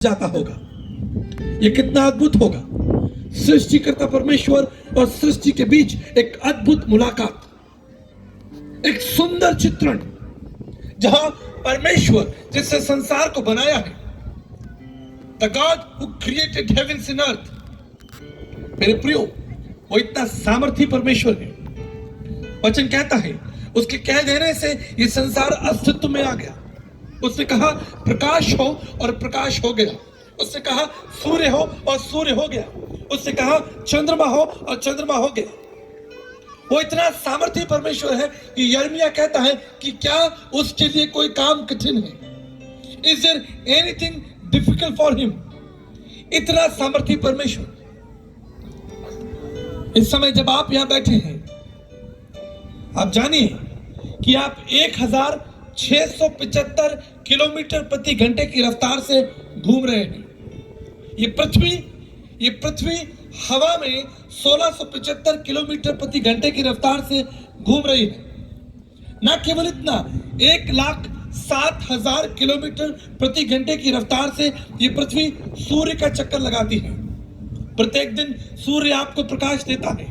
जाता होगा। ये कितना अद्भुत होगा। सृष्टिकर्ता परमेश्वर और सृष्टि के बीच एक अद्भुत मुलाकात, एक सुंदर चित्रण, जहां परमेश्वर जिसने संसार को बनाया है, the God who created heaven's and earth, मेरे प्रियो, वो इतना सामर्थी परमेश्वर है। वचन कहता है उसके कह देने से ये संसार अस्तित्व में आ गया। उसने कहा प्रकाश हो और प्रकाश हो गया। उसने कहा सूर्य हो और सूर्य हो गया। उसने कहा चंद्रमा हो और चंद्रमा हो गया। वो इतना सामर्थी परमेश्वर है कि यिर्मयाह कहता है कि क्या उसके लिए कोई काम कठिन है? Is there anything difficult for him? इतना सामर्थी परमेश्वर। इस समय जब आप यहां बैठे हैं, आप जानिए कि आप 1675 किलोमीटर प्रति घंटे की रफ्तार से घूम रहे हैं। ये पृथ्वी हवा में 1675 किलोमीटर प्रति घंटे की रफ्तार से घूम रही है। ना केवल इतना, 1,07,000 किलोमीटर प्रति घंटे की रफ्तार से ये पृथ्वी सूर्य का चक्कर लगाती है। प्रत्येक दिन सूर्य आपको प्रकाश देता है।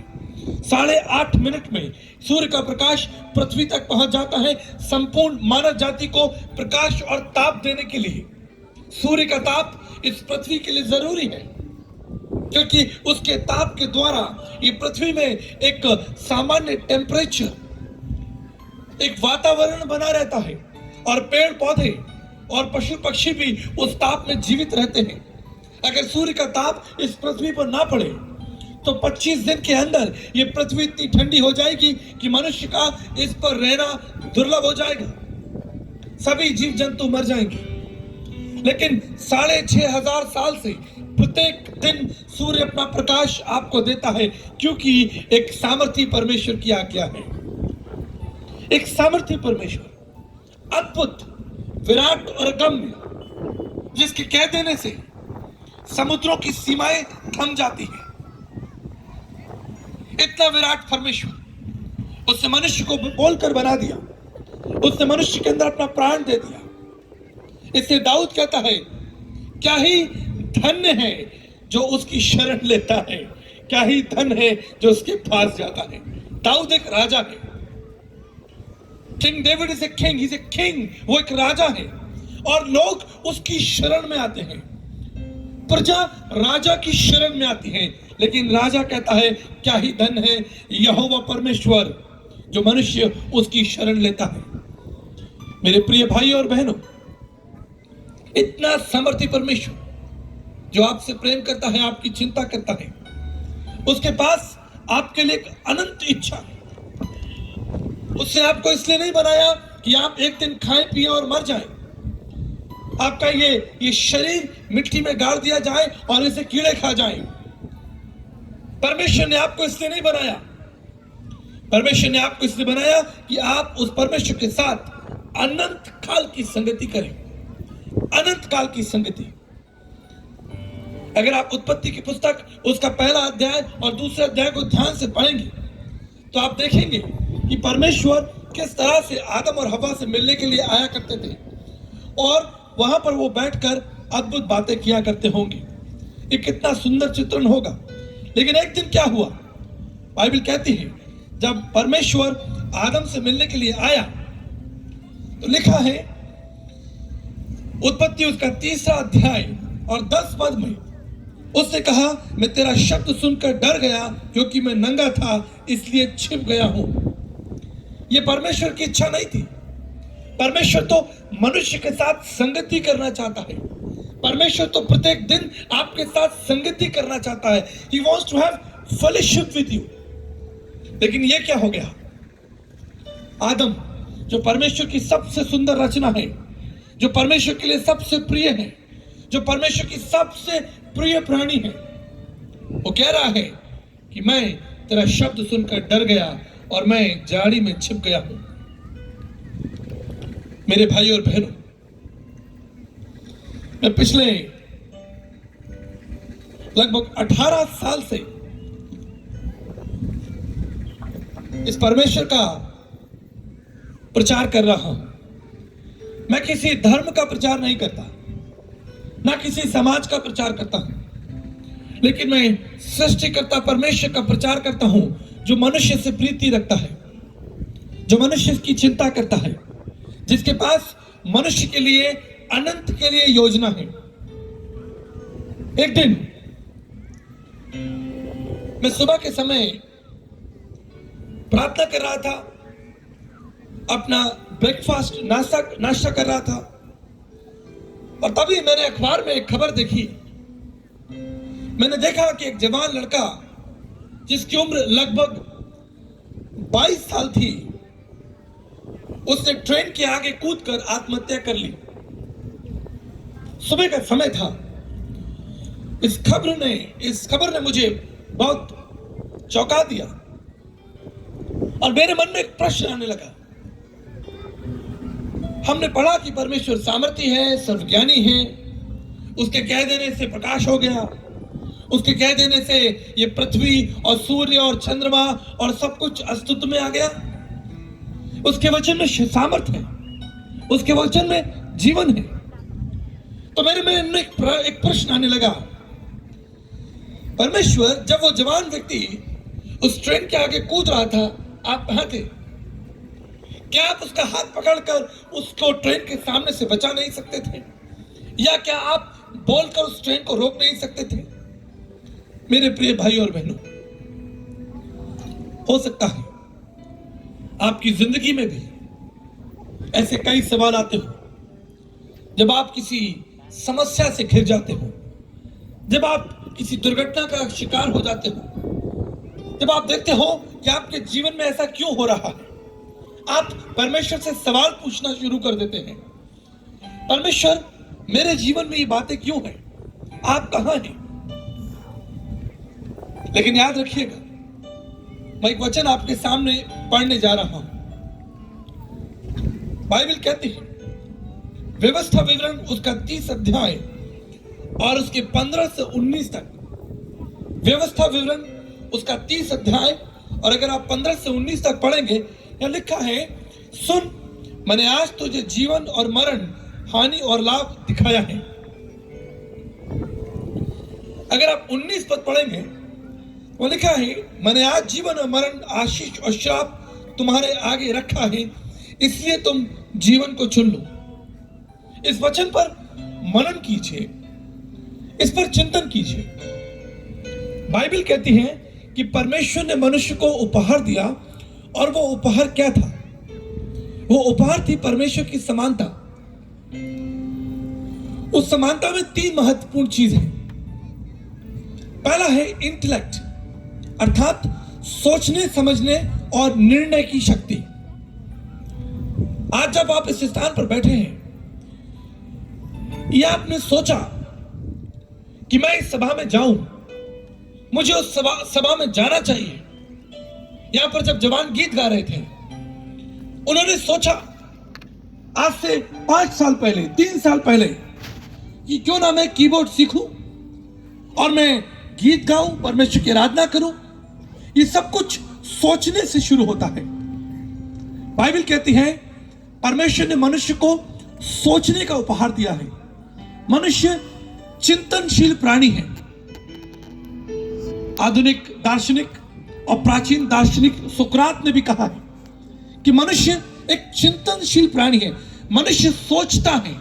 8.5 मिनट में सूर्य का प्रकाश पृथ्वी तक पहुंच जाता है। संपूर्ण मानव जाति को प्रकाश और ताप देने के लिए सूर्य का ताप इस पृथ्वी के लिए जरूरी है, क्योंकि उसके ताप के द्वारा ये पृथ्वी में एक सामान्य टेम्परेचर, एक वातावरण बना रहता है, और पेड़ पौधे और पशु पक्षी भी उस ताप में जीवित रहते हैं। अगर सूर्य का ताप इस पृथ्वी पर ना पड़े तो 25 दिन के अंदर ये पृथ्वी इतनी ठंडी हो जाएगी कि मनुष्य का इस पर रहना दुर्लभ हो जाएगा। सभी जीव जंतु मर जाएंगे। लेकिन 6,500 साल से प्रत्येक दिन सूर्य अपना प्रकाश आपको देता है, क्योंकि एक सामर्थी परमेश्वर की आज्ञा है। एक सामर्थी परमेश्वर, अद्भुत, विराट और अगम्य, जिसके कह देने से समुद्रों की सीमाएं थम जाती हैं। इतना विराट परमेश्वर, उसने मनुष्य को बोलकर बना दिया। उसने मनुष्य के अंदर अपना प्राण दे दिया। इसलिए दाऊद कहता है, क्या ही धन्य है जो उसकी शरण लेता है, क्या ही धन है जो उसके पास जाता है। दाऊद एक राजा है। King David is a king, he is a king. वो एक राजा है और लोग उसकी शरण में आते हैं। प्रजा राजा की शरण में आती है, लेकिन राजा कहता है क्या ही धन है यहोवा परमेश्वर जो मनुष्य उसकी शरण लेता है। मेरे प्रिय भाई और बहनों, इतना समर्थी परमेश्वर जो आपसे प्रेम करता है, आपकी चिंता करता है, उसके पास आपके लिए एक अनंत इच्छा है। उसने आपको इसलिए नहीं बनाया कि आप एक दिन खाएं पिए और मर जाएं। आपका ये शरीर मिट्टी में गाड़ दिया जाए और इसे कीड़े खा जाएं। परमेश्वर ने आपको इसलिए नहीं बनाया। परमेश्वर ने आपको इसलिए बनाया कि आप उस परमेश्वर के साथ अनंत काल की संगति करें। अनंत काल की संगति। अगर आप उत्पत्ति की पुस्तक उसका पहला अध्याय और दूसरे अध्याय को ध्यान से पढ़ेंगे तो आप देखेंगे कि परमेश्वर किस तरह से आदम और हवा से मिलने के लिए आया करते थे और वहां पर वो बैठकर अद्भुत बातें किया करते होंगे। ये कितना सुंदर चित्रण होगा। लेकिन एक दिन क्या हुआ? बाइबल कहती है जब परमेश्वर आदम से मिलने के लिए आया तो लिखा है उत्पत्ति उसका 3रा अध्याय और 10 पद में, उसने कहा मैं तेरा शब्द सुनकर डर गया क्योंकि मैं नंगा था इसलिए छिप गया हूं। यह परमेश्वर की इच्छा नहीं थी। परमेश्वर तो मनुष्य के साथ संगति करना चाहता है। परमेश्वर तो प्रत्येक दिन आपके साथ संगति करना चाहता है। He wants to have fellowship with you। लेकिन यह क्या हो गया? आदम जो परमेश्वर की सबसे सुंदर रचना है, जो परमेश्वर के लिए सबसे प्रिय है, जो परमेश्वर की सबसे प्रिय प्राणी है, वो कह रहा है कि मैं तेरा शब्द सुनकर डर गया और मैं झाड़ी में छिप गया हूं। मेरे भाई और बहनों, मैं पिछले लगभग 18 साल से इस परमेश्वर का प्रचार कर रहा हूं। मैं किसी धर्म का प्रचार नहीं करता, ना किसी समाज का प्रचार करता हूं, लेकिन मैं सृष्टिकर्ता परमेश्वर का प्रचार करता हूं, जो मनुष्य से प्रीति रखता है, जो मनुष्य की चिंता करता है, जिसके पास मनुष्य के लिए अनंत के लिए योजना है। एक दिन मैं सुबह के समय प्रार्थना कर रहा था, अपना ब्रेकफास्ट नाश्ता कर रहा था, और तभी मैंने अखबार में एक खबर देखी। मैंने देखा कि एक जवान लड़का जिसकी उम्र लगभग 22 साल थी, उसने ट्रेन के आगे कूदकर आत्महत्या कर ली। सुबह का समय था। इस खबर ने मुझे बहुत चौंका दिया, और मेरे मन में एक प्रश्न आने लगा। हमने पढ़ा कि परमेश्वर सामर्थी है, सर्वज्ञानी है, उसके कह देने से प्रकाश हो गया, उसके कह देने से ये पृथ्वी और सूर्य और चंद्रमा और सब कुछ अस्तित्व में आ गया। उसके वचन में सामर्थ है, उसके वचन में जीवन है। तो मेरे मन में एक प्रश्न आने लगा, परमेश्वर, जब वो जवान व्यक्ति उस ट्रेन के आगे कूद रहा था, आप कहां थे? क्या आप उसका हाथ पकड़कर उसको ट्रेन के सामने से बचा नहीं सकते थे? या क्या आप बोलकर उस ट्रेन को रोक नहीं सकते थे? मेरे प्रिय भाई और बहनों, हो सकता है आपकी जिंदगी में भी ऐसे कई सवाल आते हो, जब आप किसी समस्या से घिर जाते हो, जब आप किसी दुर्घटना का शिकार हो जाते हो, जब आप देखते हो कि आपके जीवन में ऐसा क्यों हो रहा है, आप परमेश्वर से सवाल पूछना शुरू कर देते हैं, परमेश्वर, मेरे जीवन में ये बातें क्यों हैं? आप कहां हैं? लेकिन याद रखिएगा, मैं एक वचन आपके सामने पढ़ने जा रहा हूं। बाइबल कहती है, व्यवस्था विवरण उसका 30 अध्याय और उसके 15 से 19 तक। व्यवस्था विवरण उसका 30 अध्याय, और अगर आप 15 से 19 तक पढ़ेंगे, यहां लिखा है, सुन, मैंने आज तुझे जीवन और मरण, हानि और लाभ दिखाया है। अगर आप 19 पद पढ़ेंगे, वो लिखा है, मैंने आज जीवन और मरण, आशीष और श्राप तुम्हारे आगे रखा है, इसलिए तुम जीवन को चुन लो। इस वचन पर मनन कीजिए, इस पर चिंतन कीजिए। बाइबल कहती है कि परमेश्वर ने मनुष्य को उपहार दिया, और वो उपहार क्या था? वो उपहार थी परमेश्वर की समानता। उस समानता में 3 महत्वपूर्ण चीज हैं। पहला है इंटेलेक्ट, अर्थात सोचने, समझने और निर्णय की शक्ति। आज जब आप इस स्थान पर बैठे हैं, या आपने सोचा कि मैं इस सभा में जाऊं, मुझे उस सभा में जाना चाहिए। यहां पर जब जवान गीत गा रहे थे, उन्होंने सोचा आज से 5 साल पहले, 3 साल पहले, कि क्यों ना मैं कीबोर्ड सीखूं और मैं गीत गाऊं, परमेश्वर की आराधना करूं। ये सब कुछ सोचने से शुरू होता है। बाइबल कहती है, परमेश्वर ने मनुष्य को सोचने का उपहार दिया है। मनुष्य चिंतनशील प्राणी है। आधुनिक दार्शनिक और प्राचीन दार्शनिक सुकरात ने भी कहा है कि मनुष्य एक चिंतनशील प्राणी है। मनुष्य सोचता है,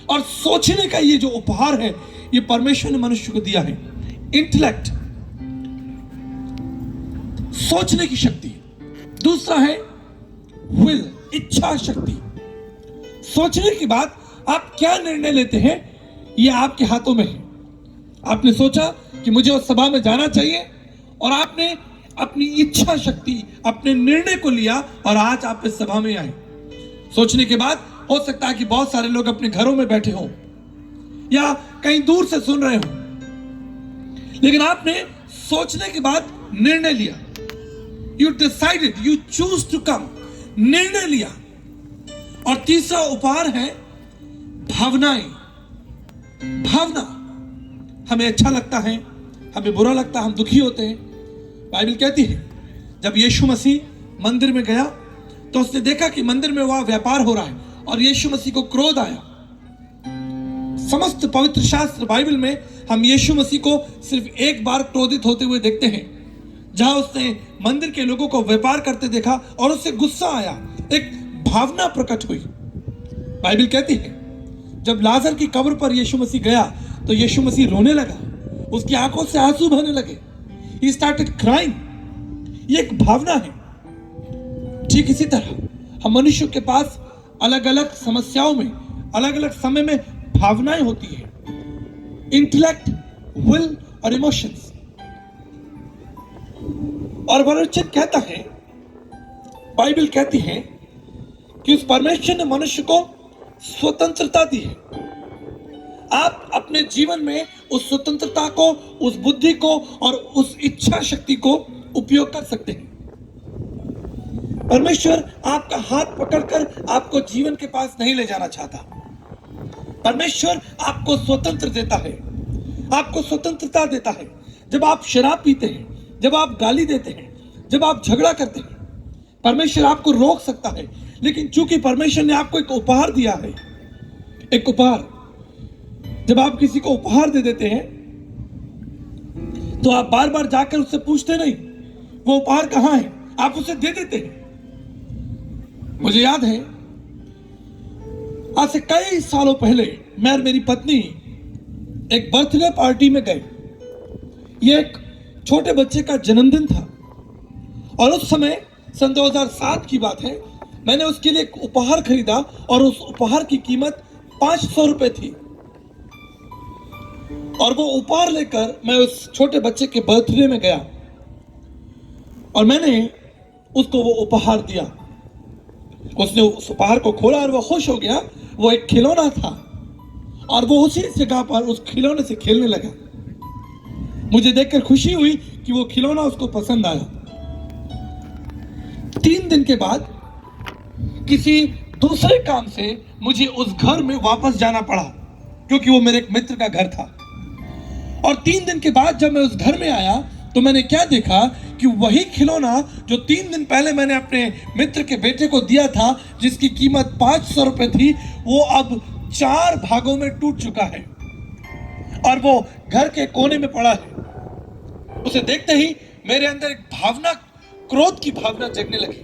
और सोचने का ये जो उपहार है, ये परमेश्वर ने मनुष्य को दिया है। इंटेलेक्ट, सोचने की शक्ति। दूसरा है विल, इच्छा शक्ति। सोचने के बाद आप क्या निर्णय लेते हैं, ये आपके हाथों में है। आपने सोचा कि मुझे उस सभा में जाना चाहिए, और आपने अपनी इच्छा शक्ति, अपने निर्णय को लिया, और आज आप इस सभा में आए। सोचने के बाद हो सकता है कि बहुत सारे लोग अपने घरों में बैठे हों, या कहीं दूर से सुन रहे हों, लेकिन आपने सोचने के बाद निर्णय लिया। You decided, you choose to come, निर्णय लिया। और तीसरा उपहार है भावनाएं। भावना, हमें अच्छा लगता है, हमें बुरा लगता है, हम दुखी होते हैं। बाइबल कहती है, जब यीशु मसीह मंदिर में गया, तो उसने देखा कि मंदिर में वहां व्यापार हो रहा है, और यीशु मसीह को क्रोध आया। समस्त पवित्र शास्त्र बाइबल में हम यीशु मसीह को सिर्फ एक बार क्रोधित होते हुए देखते हैं, जहां उसने मंदिर के लोगों को व्यापार करते देखा और उससे गुस्सा आया, एक भावना प्रकट हुई। बाइबल कहती है जब लाजर की कब्र पर यीशु मसीह गया तो यीशु मसीह रोने लगा, उसकी आंखों से आंसू बहने लगे। He started crying। ये एक भावना है। ठीक इसी तरह हम मनुष्य के पास अलग अलग समस्याओं में अलग अलग समय में भावनाएं होती है, इंटेलेक्ट, विल और इमोशंस। और वचन कहता है, बाइबल कहती है कि उस परमेश्वर ने मनुष्य को स्वतंत्रता दी है। आप अपने जीवन में उस स्वतंत्रता को, उस बुद्धि को और उस इच्छा शक्ति को उपयोग कर सकते हैं। परमेश्वर आपका हाथ पकड़कर आपको जीवन के पास नहीं ले जाना चाहता। परमेश्वर आपको स्वतंत्र देता है, आपको स्वतंत्रता देता है। जब आप शराब पीते हैं, जब आप गाली देते हैं, जब आप झगड़ा करते हैं, परमेश्वर आपको रोक सकता है। लेकिन चूंकि परमेश्वर ने आपको एक उपहार दिया है, एक उपहार, जब आप किसी को उपहार दे देते हैं तो आप बार बार जाकर उससे पूछते नहीं वो उपहार कहां है, आप उसे दे देते हैं। मुझे याद है आज से कई सालों पहले मैं और मेरी पत्नी एक बर्थडे पार्टी में गए। यह एक छोटे बच्चे का जन्मदिन था और उस समय सन 2007 की बात है। मैंने उसके लिए एक उपहार खरीदा और उस उपहार की कीमत 500 रुपए थी। और वो उपहार लेकर मैं उस छोटे बच्चे के बर्थडे में गया और मैंने उसको वो उपहार दिया। उसने उस उपहार को खोला और वो खुश हो गया। वो एक खिलौना था और वो उसी जगह पर उस खिलौने से खेलने लगा। मुझे देखकर खुशी हुई कि वो खिलौना उसको पसंद आया। 3 दिन के बाद किसी दूसरे काम से मुझे उस घर में वापस जाना पड़ा, क्योंकि वो मेरे एक मित्र का घर था। और 3 दिन के बाद जब मैं उस घर में आया तो मैंने क्या देखा कि वही खिलौना जो 3 दिन पहले मैंने अपने मित्र के बेटे को दिया था, जिसकी कीमत 500 रुपए थी, वो अब 4 भागों में टूट चुका है और वो घर के कोने में पड़ा है। उसे देखते ही मेरे अंदर एक भावना, क्रोध की भावना जगने लगी।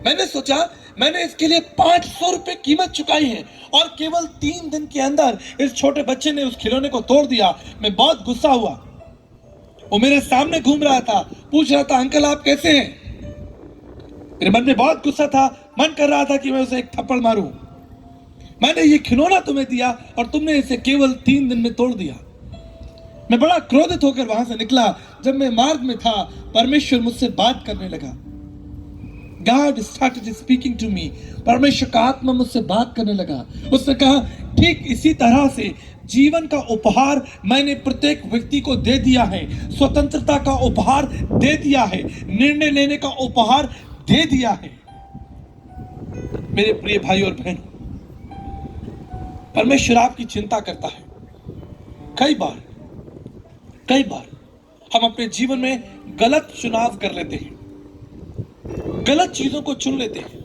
मैंने सोचा मैंने इसके लिए 500 रुपए कीमत चुकाई है और केवल 3 दिन के अंदर इस छोटे बच्चे ने उस खिलौने को तोड़ दिया। मैं बहुत गुस्सा हुआ। वो मेरे सामने घूम रहा था, पूछ रहा था अंकल आप कैसे हैं। मेरे मन में बहुत गुस्सा था, मन कर रहा था कि मैं उसे एक थप्पड़ मारूं। मैंने ये खिलौना तुम्हें दिया और तुमने इसे केवल 3 दिन में तोड़ दिया। मैं बड़ा क्रोधित होकर वहां से निकला। जब मैं मार्ग में था, परमेश्वर मुझसे बात करने लगा। God started speaking to me। परमेश्वर का आत्मा मुझसे बात करने लगा। उसने कहा ठीक इसी तरह से जीवन का उपहार मैंने प्रत्येक व्यक्ति को दे दिया है, स्वतंत्रता का उपहार दे दिया है, निर्णय लेने का उपहार दे दिया है। मेरे प्रिय भाई और बहन, परमेश्वर आपकी चिंता करता है। कई बार हम अपने जीवन में गलत चुनाव कर लेते हैं, गलत चीजों को चुन लेते हैं।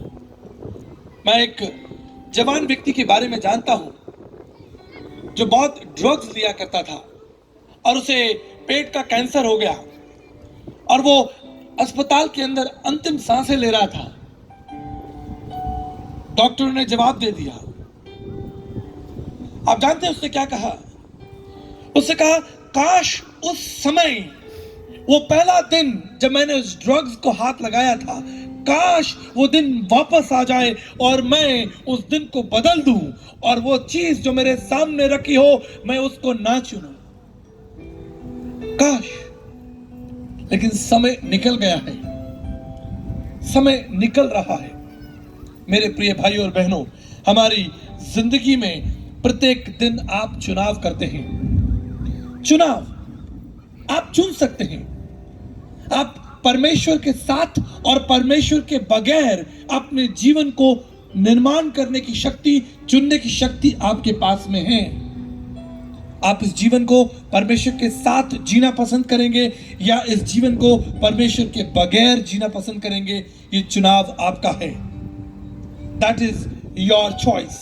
मैं एक जवान व्यक्ति के बारे में जानता हूं जो बहुत ड्रग्स लिया करता था और उसे पेट का कैंसर हो गया और वो अस्पताल के अंदर अंतिम सांसें ले रहा था। डॉक्टर ने जवाब दे दिया। आप जानते हैं उसने क्या कहा? उसने कहा काश उस समय, वो पहला दिन जब मैंने उस ड्रग्स को हाथ लगाया था, काश वो दिन वापस आ जाए और मैं उस दिन को बदल दूं और वो चीज जो मेरे सामने रखी हो मैं उसको ना चुनूं। काश। लेकिन समय निकल गया है, समय निकल रहा है। मेरे प्रिय भाई और बहनों, हमारी जिंदगी में प्रत्येक दिन आप चुनाव करते हैं। चुनाव आप चुन सकते हैं। आप परमेश्वर के साथ और परमेश्वर के बगैर अपने जीवन को निर्माण करने की शक्ति, चुनने की शक्ति आपके पास में है। आप इस जीवन को परमेश्वर के साथ जीना पसंद करेंगे या इस जीवन को परमेश्वर के बगैर जीना पसंद करेंगे, ये चुनाव आपका है। That is your choice.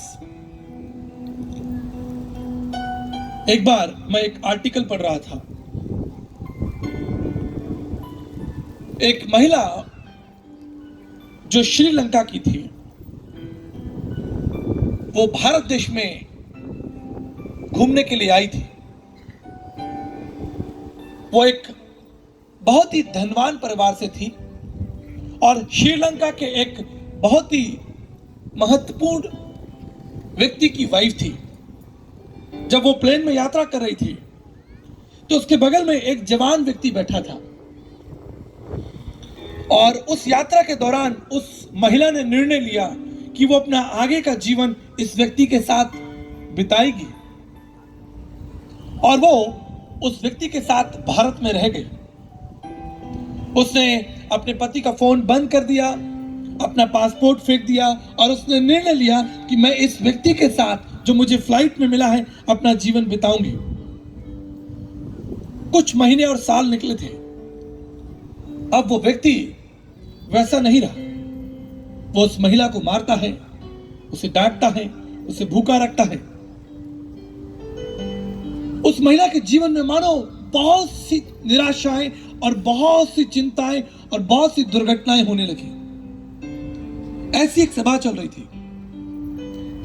एक बार मैं एक आर्टिकल पढ़ रहा था। एक महिला जो श्रीलंका की थी, वो भारत देश में घूमने के लिए आई थी। वो एक बहुत ही धनवान परिवार से थी और श्रीलंका के एक बहुत ही महत्वपूर्ण व्यक्ति की वाइफ थी। जब वो प्लेन में यात्रा कर रही थी तो उसके बगल में एक जवान व्यक्ति बैठा था और उस यात्रा के दौरान उस महिला ने निर्णय लिया कि वो अपना आगे का जीवन इस व्यक्ति के साथ बिताएगी और वो उस व्यक्ति के साथ भारत में रह गई। उसने अपने पति का फोन बंद कर दिया, अपना पासपोर्ट फेंक दिया और उसने निर्णय लिया कि मैं इस व्यक्ति के साथ जो मुझे फ्लाइट में मिला है अपना जीवन बिताऊंगी। कुछ महीने और साल निकले थे। अब वो व्यक्ति वैसा नहीं रहा। वो उस महिला को मारता है, उसे डांटता है, उसे भूखा रखता है। उस महिला के जीवन में मानो बहुत सी निराशाएं और बहुत सी चिंताएं और बहुत सी दुर्घटनाएं होने लगी। ऐसी एक सभा चल रही थी।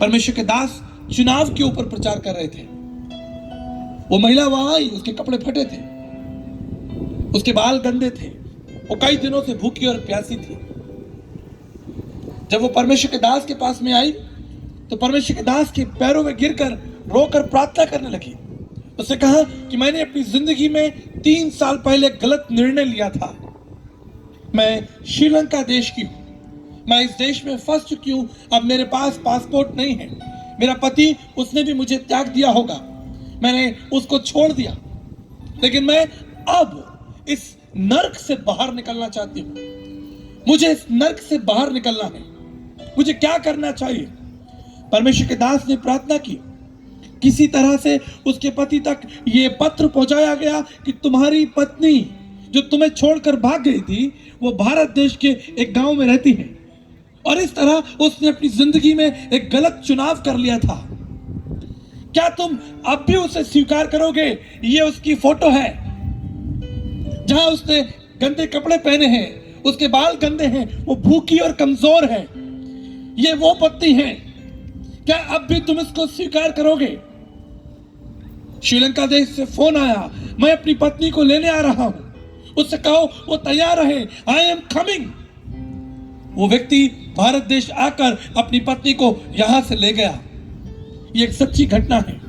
परमेश्वर के दास चुनाव के ऊपर प्रचार कर रहे थे। वो महिला वहां आई, उसके कपड़े फटे थे, उसके बाल गंदे थे, वो कई दिनों से भूखी और प्यासी थी। जब वो परमेश्वर के दास के पास में आई तो परमेश्वर के दास के पैरों में गिरकर रोकर प्रार्थना करने लगी। उसने कहा कि मैंने अपनी जिंदगी में 3 साल पहले गलत निर्णय लिया था। मैं श्रीलंका देश की हूं, मैं इस देश में फंस चुकी हूं। अब मेरे पास पासपोर्ट नहीं है। मेरा पति, उसने भी मुझे त्याग दिया होगा, मैंने उसको छोड़ दिया। लेकिन मैं अब इस नर्क से बाहर निकलना चाहती हूं। मुझे इस नर्क से बाहर निकलना है। मुझे क्या करना चाहिए? परमेश्वर के दास ने प्रार्थना की। किसी तरह से उसके पति तक ये पत्र पहुंचाया गया कि तुम्हारी पत्नी जो तुम्हें छोड़कर भाग गई थी वो भारत देश के एक गांव में रहती है और इस तरह उसने अपनी जिंदगी में एक गलत चुनाव कर लिया था। क्या तुम अब भी उसे स्वीकार करोगे? ये उसकी फोटो है जहां उसने गंदे कपड़े पहने हैं, उसके बाल गंदे हैं, वो भूखी और कमजोर है। ये वो पत्नी है। क्या अब भी तुम इसको स्वीकार करोगे? श्रीलंका देश से फोन आया, मैं अपनी पत्नी को लेने आ रहा हूं। उससे कहो वो तैयार रहे, आई एम कमिंग। वो व्यक्ति भारत देश आकर अपनी पत्नी को यहां से ले गया। ये एक सच्ची घटना है।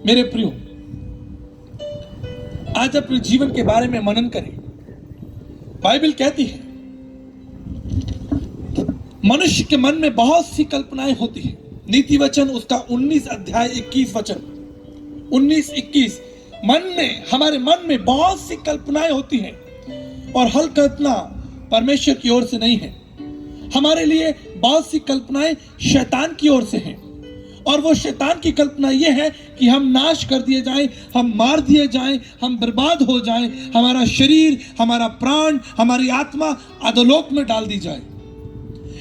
मेरे प्रियो, आज अपने जीवन के बारे में मनन करें। बाइबल कहती है मनुष्य के मन में बहुत सी कल्पनाएं होती हैं। नीति वचन उसका 19 अध्याय 21 वचन 19-21। मन में, हमारे मन में बहुत सी कल्पनाएं होती हैं और हर कल्पना परमेश्वर की ओर से नहीं है। हमारे लिए बहुत सी कल्पनाएं शैतान की ओर से हैं और वो शैतान की कल्पना ये है कि हम नाश कर दिए जाएं, हम मार दिए जाएं, हम बर्बाद हो जाएं, हमारा शरीर, हमारा प्राण, हमारी आत्मा अधोलोक में डाल दी जाए।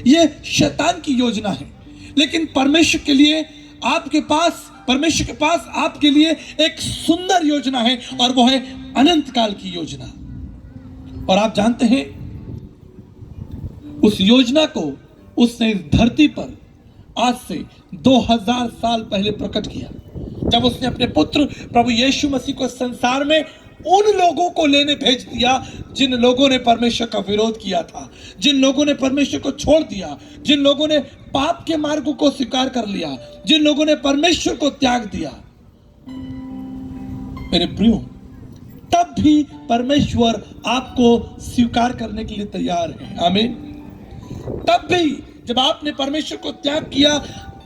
ये शैतान की योजना है। लेकिन परमेश्वर के लिए आपके पास, परमेश्वर के पास आपके लिए एक सुंदर योजना है और वो है अनंत काल की योजना। और आप जानते हैं उस योजना को उसने इस धरती पर आज से 2000 साल पहले प्रकट किया, जब उसने अपने पुत्र प्रभु यीशु मसीह को संसार में उन लोगों को लेने भेज दिया जिन लोगों ने परमेश्वर का विरोध किया था, जिन लोगों ने परमेश्वर को छोड़ दिया, जिन लोगों ने पाप के मार्ग को स्वीकार कर लिया, जिन लोगों ने परमेश्वर को त्याग दिया। मेरे प्रियो, तब भी परमेश्वर आपको स्वीकार करने के लिए तैयार है। आमीन। तब भी जब आपने परमेश्वर को त्याग किया,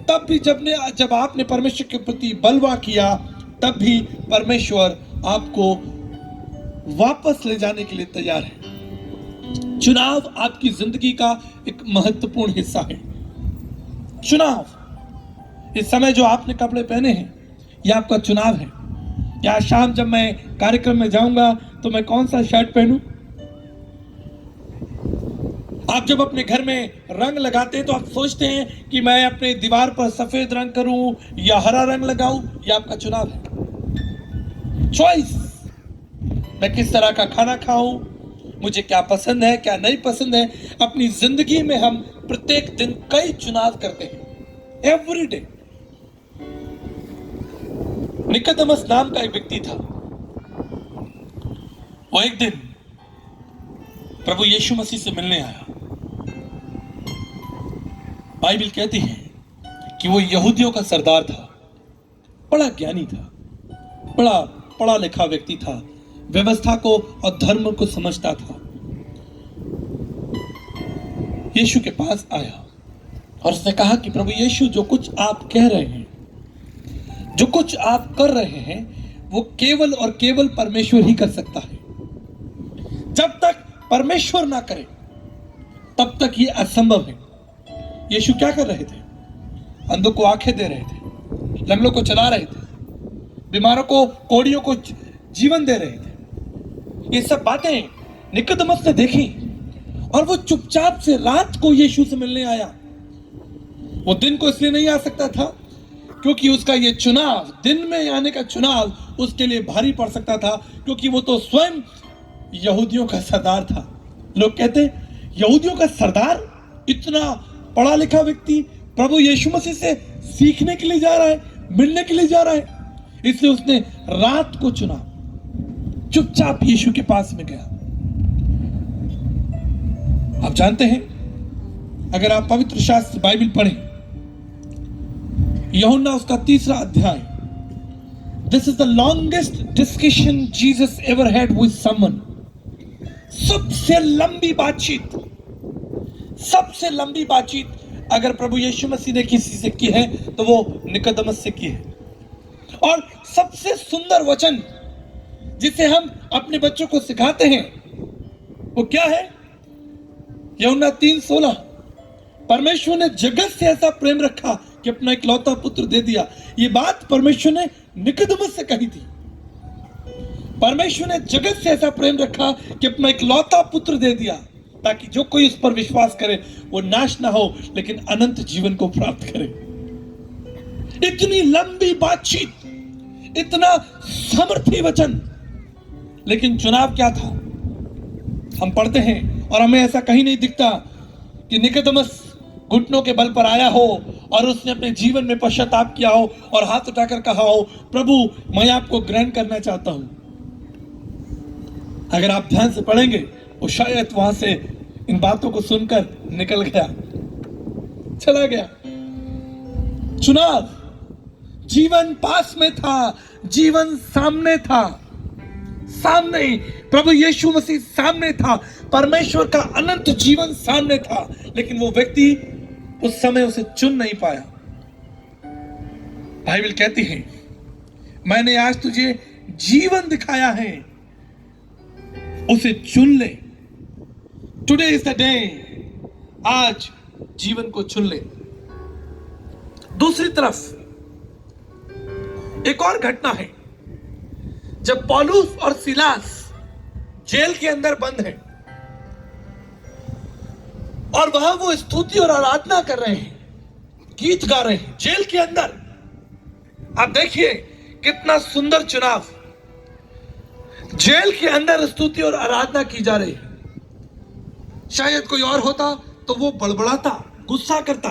तब भी जब आपने परमेश्वर के प्रति बलवा किया, तब भी परमेश्वर आपको वापस ले जाने के लिए तैयार है। चुनाव आपकी जिंदगी का एक महत्वपूर्ण हिस्सा है। चुनाव, इस समय जो आपने कपड़े पहने हैं, यह आपका चुनाव है। या शाम जब मैं कार्यक्रम में जाऊंगा तो मैं कौन सा शर्ट पहनूं? आप जब अपने घर में रंग लगाते हैं तो आप सोचते हैं कि मैं अपने दीवार पर सफेद रंग करूं या हरा रंग लगाऊं। यह आपका चुनाव है। चॉइस। मैं किस तरह का खाना खाऊं, मुझे क्या पसंद है क्या नहीं पसंद है। अपनी जिंदगी में हम प्रत्येक दिन कई चुनाव करते हैं, एवरी डे। निकोदेमस नाम का एक व्यक्ति था। वो एक दिन प्रभु यीशु मसीह से मिलने आया। बाइबल कहती है कि वो यहूदियों का सरदार था, बड़ा ज्ञानी था, बड़ा पढ़ा लिखा व्यक्ति था, व्यवस्था को और धर्म को समझता था। यीशु के पास आया और उसने कहा कि प्रभु यीशु, जो कुछ आप कह रहे हैं, जो कुछ आप कर रहे हैं, वो केवल और केवल परमेश्वर ही कर सकता है। जब तक परमेश्वर ना करे तब तक ये असंभव है। यीशु क्या कर रहे थे? अंधों को आंखें दे रहे थे, लंगड़ों को चला रहे थे, बीमारों को, कोढ़ियों को जीवन दे रहे थे। ये सब बातें निकोदेमस ने देखी और वो चुपचाप से रात को यीशु से मिलने आया। वो दिन को इसलिए नहीं आ सकता था क्योंकि उसका ये चुनाव, दिन में आने का चुनाव उसके लिए भारी पड़ सकता था, क्योंकि वो तो स्वयं यहूदियों का सरदार था। लोग कहते, यहूदियों का सरदार, इतना पढ़ा लिखा व्यक्ति प्रभु यीशु मसीह से सीखने के लिए जा रहा है, मिलने के लिए जा रहा है। इसलिए उसने रात को चुना, चुपचाप यीशु के पास में गया। आप जानते हैं, अगर आप पवित्र शास्त्र बाइबल पढ़ें, यूहन्ना उसका 3रा अध्याय, this is the longest discussion Jesus ever had with someone. सबसे लंबी बातचीत, सबसे लंबी बातचीत अगर प्रभु यीशु मसीह ने किसी से की है तो वो निकोदेमस से की है। और सबसे सुंदर वचन जिसे हम अपने बच्चों को सिखाते हैं वो क्या है? यूहन्ना 3:16, परमेश्वर ने जगत से ऐसा प्रेम रखा कि अपना इकलौता पुत्र दे दिया। ये बात परमेश्वर ने निकोदेमस से कही थी। परमेश्वर ने जगत से ऐसा प्रेम रखा कि अपना इकलौता पुत्र दे दिया, ताकि जो कोई उस पर विश्वास करे वो नाश ना हो लेकिन अनंत जीवन को प्राप्त करे। इतनी लंबी बातचीत, इतना समर्थी वचन, लेकिन चुनाव क्या था? हम पढ़ते हैं और हमें ऐसा कहीं नहीं दिखता कि निकोदेमस घुटनों के बल पर आया हो और उसने अपने जीवन में पश्चाताप किया हो और हाथ उठाकर कहा हो, प्रभु मैं आपको ग्रहण करना चाहता हूं। अगर आप ध्यान से पढ़ेंगे वो शायद वहां से इन बातों को सुनकर निकल गया, चला गया। चुनाव, जीवन पास में था, जीवन सामने था, सामने प्रभु यीशु मसीह सामने था, परमेश्वर का अनंत जीवन सामने था, लेकिन वो व्यक्ति उस समय उसे चुन नहीं पाया। बाइबल कहती है, मैंने आज तुझे जीवन दिखाया है, उसे चुन ले। टुडे इज द डे, आज जीवन को चुन ले। दूसरी तरफ एक और घटना है, जब पौलुस और सिलास जेल के अंदर बंद हैं और वहां वो स्तुति और आराधना कर रहे हैं, गीत गा रहे हैं जेल के अंदर। आप देखिए कितना सुंदर चुनाव, जेल के अंदर स्तुति और आराधना की जा रही है। शायद कोई और होता तो वो बड़बड़ाता, गुस्सा करता,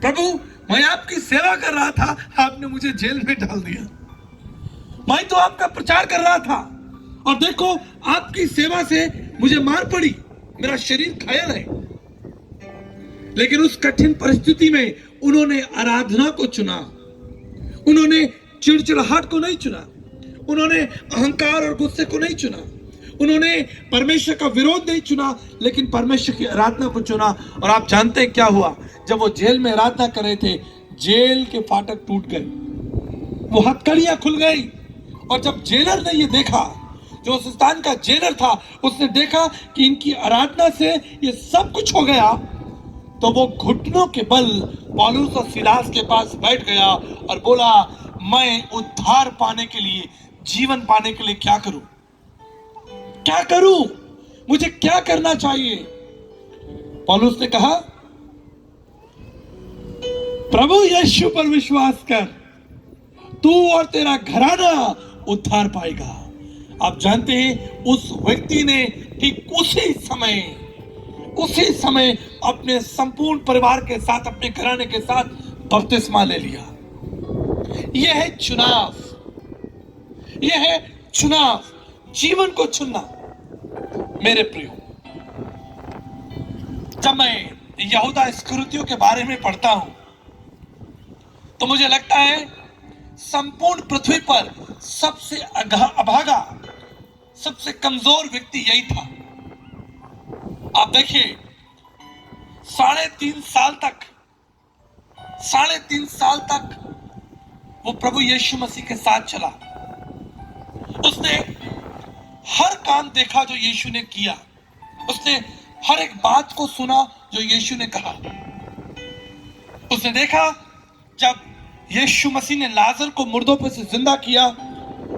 प्रभु मैं आपकी सेवा कर रहा था, आपने मुझे जेल में डाल दिया। मैं तो आपका प्रचार कर रहा था और देखो आपकी सेवा से मुझे मार पड़ी, मेरा शरीर घायल है। लेकिन उस कठिन परिस्थिति में उन्होंने आराधना को चुना, उन्होंने चिड़चिड़ाहट को नहीं चुना, उन्होंने अहंकार और गुस्से को नहीं चुना, उन्होंने परमेश्वर का विरोध नहीं चुना, लेकिन परमेश्वर की आराधना को चुना। और आप जानते हैं क्या हुआ? जब वो जेल में आराधना कर रहे थे, जेल के फाटक टूट गए, वो हथकड़ियां खुल गई। और जब जेलर ने ये देखा, जो उस स्थान का जेलर था, उसने देखा कि इनकी आराधना से ये सब कुछ हो गया, तो वो घुटनों के बल पौलुस और सिलास के पास बैठ गया और बोला, मैं उद्धार पाने के लिए, जीवन पाने के लिए क्या करूं, क्या करूं, मुझे क्या करना चाहिए? पौलुस ने कहा, प्रभु यीशु पर विश्वास कर, तू और तेरा घराना उद्धार पाएगा। आप जानते हैं उस व्यक्ति ने ठीक उसी समय अपने संपूर्ण परिवार के साथ, अपने घराने के साथ बपतिस्मा ले लिया। यह है चुनाव, यह है चुनाव, जीवन को चुनना। मेरे प्रियो, जब मैं यहूदा इस्करियोती के बारे में पढ़ता हूं तो मुझे लगता है संपूर्ण पृथ्वी पर सबसे अभागा, सबसे कमजोर व्यक्ति यही था। आप देखिए, 3.5 साल तक वो प्रभु यीशु मसीह के साथ चला। उसने हर काम देखा जो यीशु ने किया, उसने हर एक बात को सुना जो यीशु ने कहा। उसने देखा जब यीशु मसीह ने लाजर को मुर्दों पर से जिंदा किया,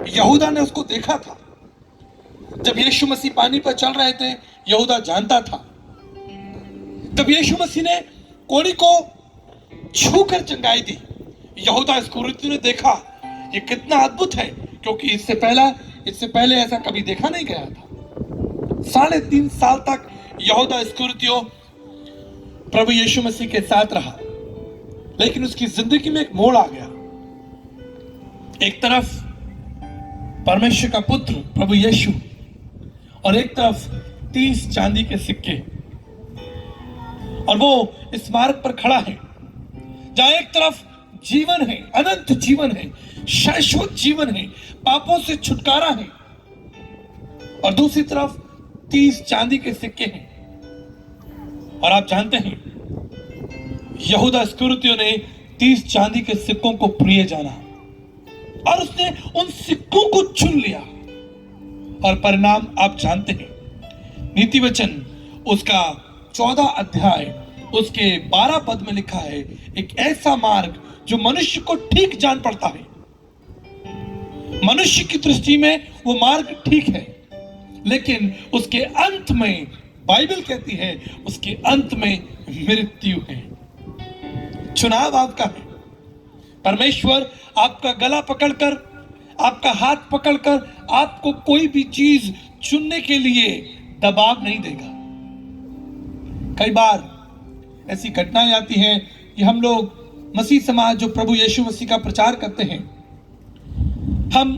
यहूदा ने उसको देखा था। जब यीशु मसीह पानी पर चल रहे थे, यहूदा जानता था। जब यीशु मसीह ने कोढ़ी को छूकर चंगाई दी, यहूदा इस्करियोती ने देखा ये कितना अद्भुत है, क्योंकि इससे पहले ऐसा कभी देखा नहीं गया था। 3.5 साल तक यहूदा इस्करियोती प्रभु यीशु मसीह के साथ रहा, लेकिन उसकी जिंदगी में एक मोड़ आ गया। एक तरफ परमेश्वर का पुत्र प्रभु यीशु और एक तरफ 30 चांदी के सिक्के, और वो इस मार्ग पर खड़ा है जहां एक तरफ जीवन है, अनंत जीवन है, शाश्वत जीवन है, पापों से छुटकारा है, और दूसरी तरफ 30 चांदी के सिक्के हैं। और आप जानते हैं यहूदा इस्करियोती ने 30 चांदी के सिक्कों को प्रिय जाना और उसने उन सिक्कों को चुन लिया, और परिणाम आप जानते हैं। नीति वचन उसका 14 अध्याय उसके 12 पद में लिखा है, एक ऐसा मार्ग जो मनुष्य को ठीक जान पड़ता है। मनुष्य की दृष्टि में वो मार्ग ठीक है, लेकिन उसके अंत में, बाइबल कहती है, उसके अंत में मृत्यु है। चुनाव आपका है। परमेश्वर आपका गला पकड़कर, आपका हाथ पकड़कर आपको कोई भी चीज चुनने के लिए दबाव नहीं देगा। कई बार ऐसी घटनाएं आती हैं कि हम लोग मसीह समाज जो प्रभु यीशु मसीह का प्रचार करते हैं, हम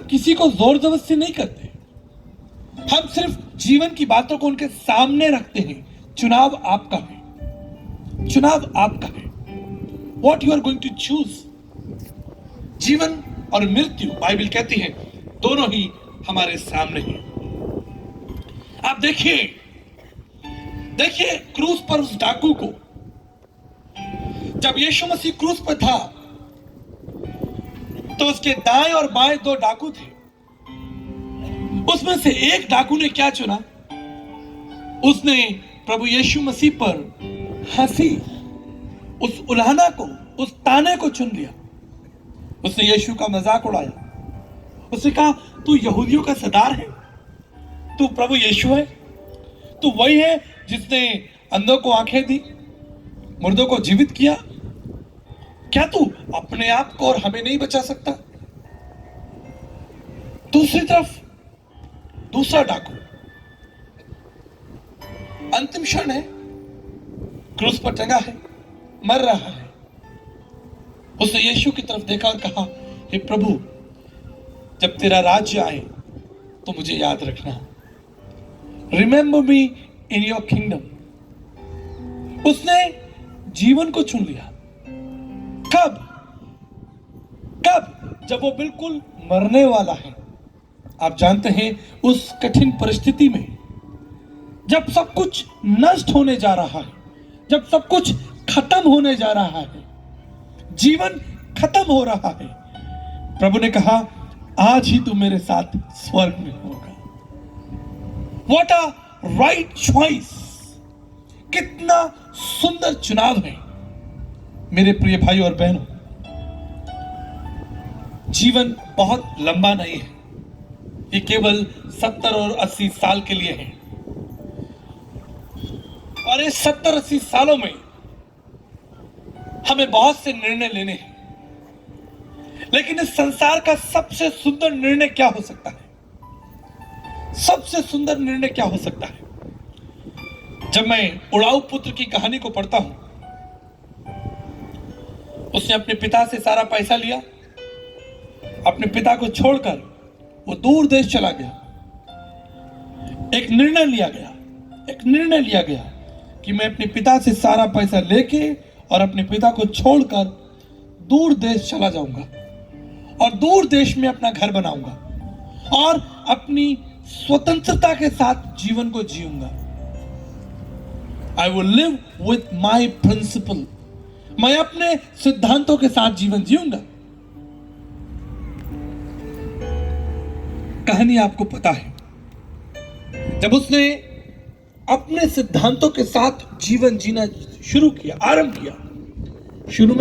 किसी को जोर जबरदस्ती नहीं करते, हम सिर्फ जीवन की बातों को उनके सामने रखते हैं। चुनाव आपका है, चुनाव आपका है। What you are going to choose? जीवन और मृत्यु, बाइबल कहती है, दोनों ही हमारे सामने हैं। आप देखिए क्रूस पर उस डाकू को। जब यीशु मसीह क्रूस पर था तो उसके दाएं और बाएं 2 डाकू थे। उसमें से एक डाकू ने क्या चुना? उसने प्रभु यीशु मसीह पर हंसी, उस उल्हाना को, उस ताने को चुन लिया। उसने यीशु का मजाक उड़ाया। उसने कहा, तू यहूदियों का सरदार है, तू प्रभु यीशु है, तू वही है जिसने अंधों को आंखें दी, मुर्दों को जीवित किया। क्या तू अपने आप को और हमें नहीं बचा सकता? दूसरी तरफ दूसरा डाकू, अंतिम क्षण है, क्रूस पर टंगा है, मर रहा है। उसने यीशु की तरफ देखा और कहा, हे प्रभु, जब तेरा राज्य आए तो मुझे याद रखना। Remember me in your kingdom. उसने जीवन को चुन लिया। कब? जब वो बिल्कुल मरने वाला है। आप जानते हैं, उस कठिन परिस्थिति में, जब सब कुछ नष्ट होने जा रहा है, जब सब कुछ खत्म होने जा रहा है, जीवन खत्म हो रहा है, प्रभु ने कहा, आज ही तू मेरे साथ स्वर्ग में होगा। What a right choice! कितना सुंदर चुनाव है मेरे प्रिय भाई और बहनों। जीवन बहुत लंबा नहीं है, ये केवल 70 और 80 साल के लिए है, और इस 70-80 सालों में हमें बहुत से निर्णय लेने हैं। लेकिन इस संसार का सबसे सुंदर निर्णय क्या हो सकता है? सबसे सुंदर निर्णय क्या हो सकता है? जब मैं उड़ाऊ पुत्र की कहानी को पढ़ता हूं, उसने अपने पिता से सारा पैसा लिया, अपने पिता को छोड़कर वो दूर देश चला गया। एक निर्णय लिया गया कि मैं अपने पिता से सारा पैसा लेके और अपने पिता को छोड़कर दूर देश चला जाऊंगा और दूर देश में अपना घर बनाऊंगा और अपनी स्वतंत्रता के साथ जीवन को जीऊंगा। I will live with my principle. मैं अपने सिद्धांतों के साथ जीवन जीऊंगा। कहानी आपको पता है, जब उसने अपने सिद्धांतों के साथ जीवन जीना शुरू किया, आरंभ किया, शुरू में